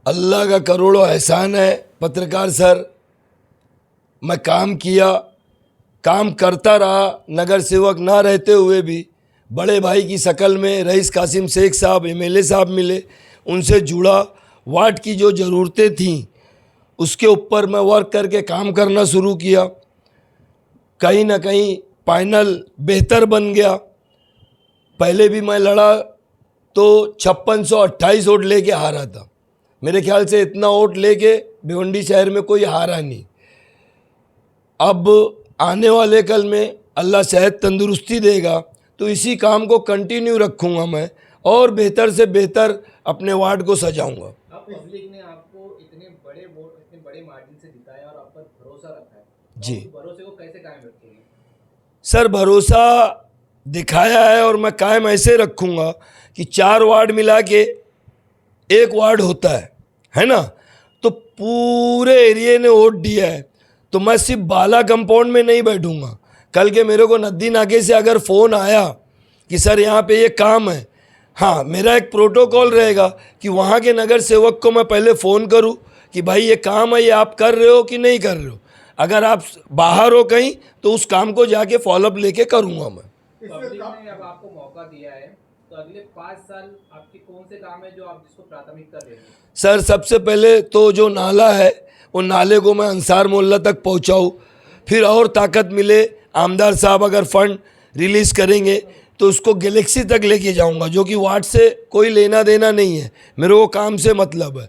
अल्लाह का करोड़ों एहसान है पत्रकार सर। मैं काम किया, काम करता रहा, नगर सेवक ना रहते हुए भी बड़े भाई की शक्ल में रईस कासिम शेख साहब एमएलए साहब मिले, उनसे जुड़ा। वार्ड की जो ज़रूरतें थीं उसके ऊपर मैं वर्क करके काम करना शुरू किया। कहीं ना कहीं फाइनल बेहतर बन गया। पहले भी मैं लड़ा तो 5628 वोट लेके हारा था। मेरे ख्याल से इतना वोट लेके भिवंडी शहर में कोई हारा नहीं। अब आने वाले कल में अल्लाह सेहत तंदुरुस्ती देगा तो इसी काम को कंटिन्यू रखूँगा मैं और बेहतर से बेहतर अपने वार्ड को सजाऊँगा। पब्लिक ने आपको इतने बड़े वोट, इतने बड़े मार्जिन से जिताया और आप पर भरोसा रखा है, जी, भरोसे को कैसे कायम रखेंगे? सर भरोसा दिखाया है और मैं कायम ऐसे रखूँगा कि 4 वार्ड मिला के 1 वार्ड होता है ना। तो पूरे एरिया ने वोट दिया है तो मैं सिर्फ बाला कंपाउंड में नहीं बैठूंगा। कल के मेरे को नद्दी नाके से अगर फ़ोन आया कि सर यहाँ पे ये काम है, हाँ मेरा एक प्रोटोकॉल रहेगा कि वहाँ के नगर सेवक को मैं पहले फ़ोन करूँ कि भाई ये काम है, ये आप कर रहे हो कि नहीं कर रहे हो। अगर आप बाहर हो कहीं तो उस काम को जाके फॉलोअप लेके करूँगा मैं। पब्लिक ने अब आपको मौका दिया है तो अगले 5 साल आपके कौन से काम है जो आप जिसको प्राथमिकता देंगे? सर सबसे पहले तो जो नाला है वो नाले को मैं अंसार मोहल्ला तक पहुंचाऊं, फिर और ताकत मिले आमदार साहब अगर फंड रिलीज़ करेंगे तो उसको गैलेक्सी तक लेके जाऊंगा, जो कि वार्ड से कोई लेना देना नहीं है, मेरे को काम से मतलब है।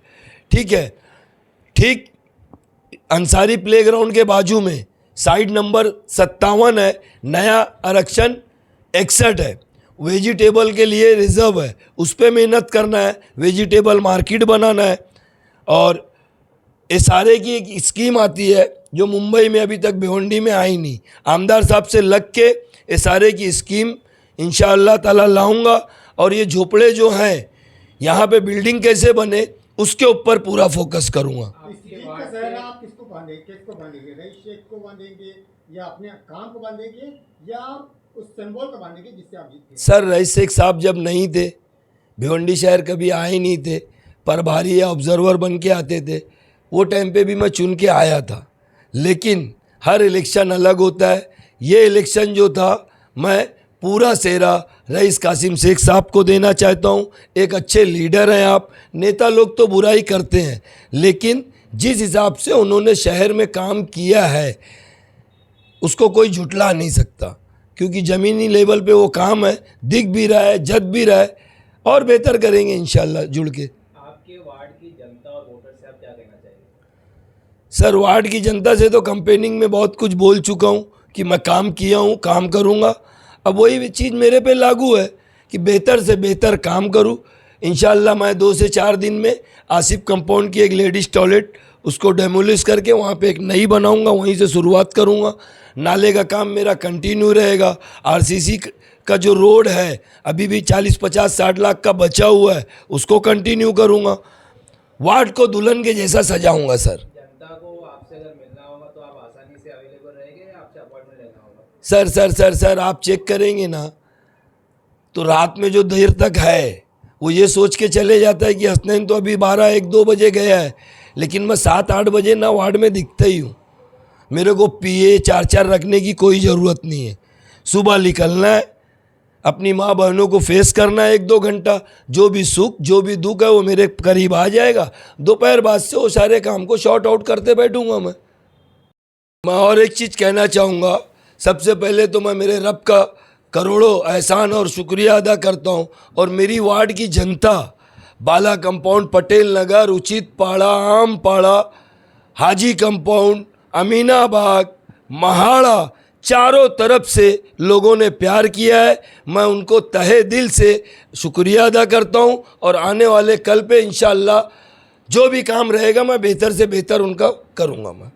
ठीक है, ठीक अंसारी प्लेग्राउंड के बाजू में साइड नंबर 57 है, नया आरक्षण 61 है, वेजिटेबल के लिए रिजर्व है, उस पर मेहनत करना है, वेजिटेबल मार्केट बनाना है। और एसआरए की एक स्कीम आती है जो मुंबई में अभी तक भिवंडी में आई नहीं, आमदार साहब से लग के एसआरए की स्कीम इंशाअल्लाह ताला लाऊंगा। और ये झोपड़े जो हैं यहाँ पे बिल्डिंग कैसे बने उसके ऊपर पूरा फोकस करूँगा। आप किसको बांधेंगे? रईस शेख को बांधेंगे या अपने काम को बांधेंगे या उस सिंबल को बांधेंगे जिससे आप जीते? सर रईस शेख साहब जब नहीं थे, भिवंडी शहर कभी आए नहीं थे, प्रभारी या ऑब्जर्वर बन के आते थे, वो टाइम पे भी मैं चुन के आया था। लेकिन हर इलेक्शन अलग होता है। ये इलेक्शन जो था मैं पूरा सेहरा रईस कासिम शेख साहब को देना चाहता हूँ। एक अच्छे लीडर हैं आप। नेता लोग तो बुराई करते हैं लेकिन जिस हिसाब से उन्होंने शहर में काम किया है उसको कोई झुटला नहीं सकता, क्योंकि ज़मीनी लेवल पे वो काम है, दिख भी रहा है, जग भी रहा है और बेहतर करेंगे इंशाल्लाह जुड़ के। आपके वार्ड की जनता और वोटर से आप क्या कहना चाहेंगे? सर वार्ड की जनता से तो कैंपेनिंग में बहुत कुछ बोल चुका हूँ कि मैं काम किया हूँ, काम करूँगा। अब वही चीज़ मेरे पे लागू है कि बेहतर से बेहतर काम करूँ। इंशाल्लाह मैं 2 से 4 दिन में आसिफ कंपाउंड की एक लेडीज़ टॉयलेट उसको डेमोलिश करके वहाँ पे एक नई बनाऊँगा, वहीं से शुरुआत करूँगा। नाले का काम मेरा कंटिन्यू रहेगा। आरसीसी का जो रोड है अभी भी 40-50-60 लाख का बचा हुआ है, उसको कंटिन्यू करूँगा। वार्ड को दुल्हन के जैसा सजाऊँगा सर। जनता को आपसे अगर मिलना होगा तो आप आसानी से अवेलेबल रहेंगे या आपसे अपॉइंटमेंट लेना होगा? सर आप चेक करेंगे ना तो रात में जो देर तक है वो ये सोच के चले जाता है कि हसनैन तो अभी 12-1-2 बजे गया है, लेकिन मैं 7-8 बजे ना वार्ड में दिखता ही हूँ। मेरे को पीए 4-4 रखने की कोई ज़रूरत नहीं है। सुबह निकलना है, अपनी माँ बहनों को फेस करना है 1-2 घंटा, जो भी सुख जो भी दुख है वो मेरे करीब आ जाएगा। दोपहर बाद से वो सारे काम को शॉर्ट आउट करते बैठूंगा मैं और एक चीज़ कहना चाहूँगा, सबसे पहले तो मैं मेरे रब का करोड़ों एहसान और शुक्रिया अदा करता हूँ। और मेरी वार्ड की जनता बाला कंपाउंड, पटेल नगर, उचित पाड़ा, आम पाड़ा, हाजी कंपाउंड, अमीनाबाग, महाड़ा, चारों तरफ से लोगों ने प्यार किया है। मैं उनको तहे दिल से शुक्रिया अदा करता हूं और आने वाले कल पे इंशाअल्लाह जो भी काम रहेगा मैं बेहतर से बेहतर उनका करूंगा मैं।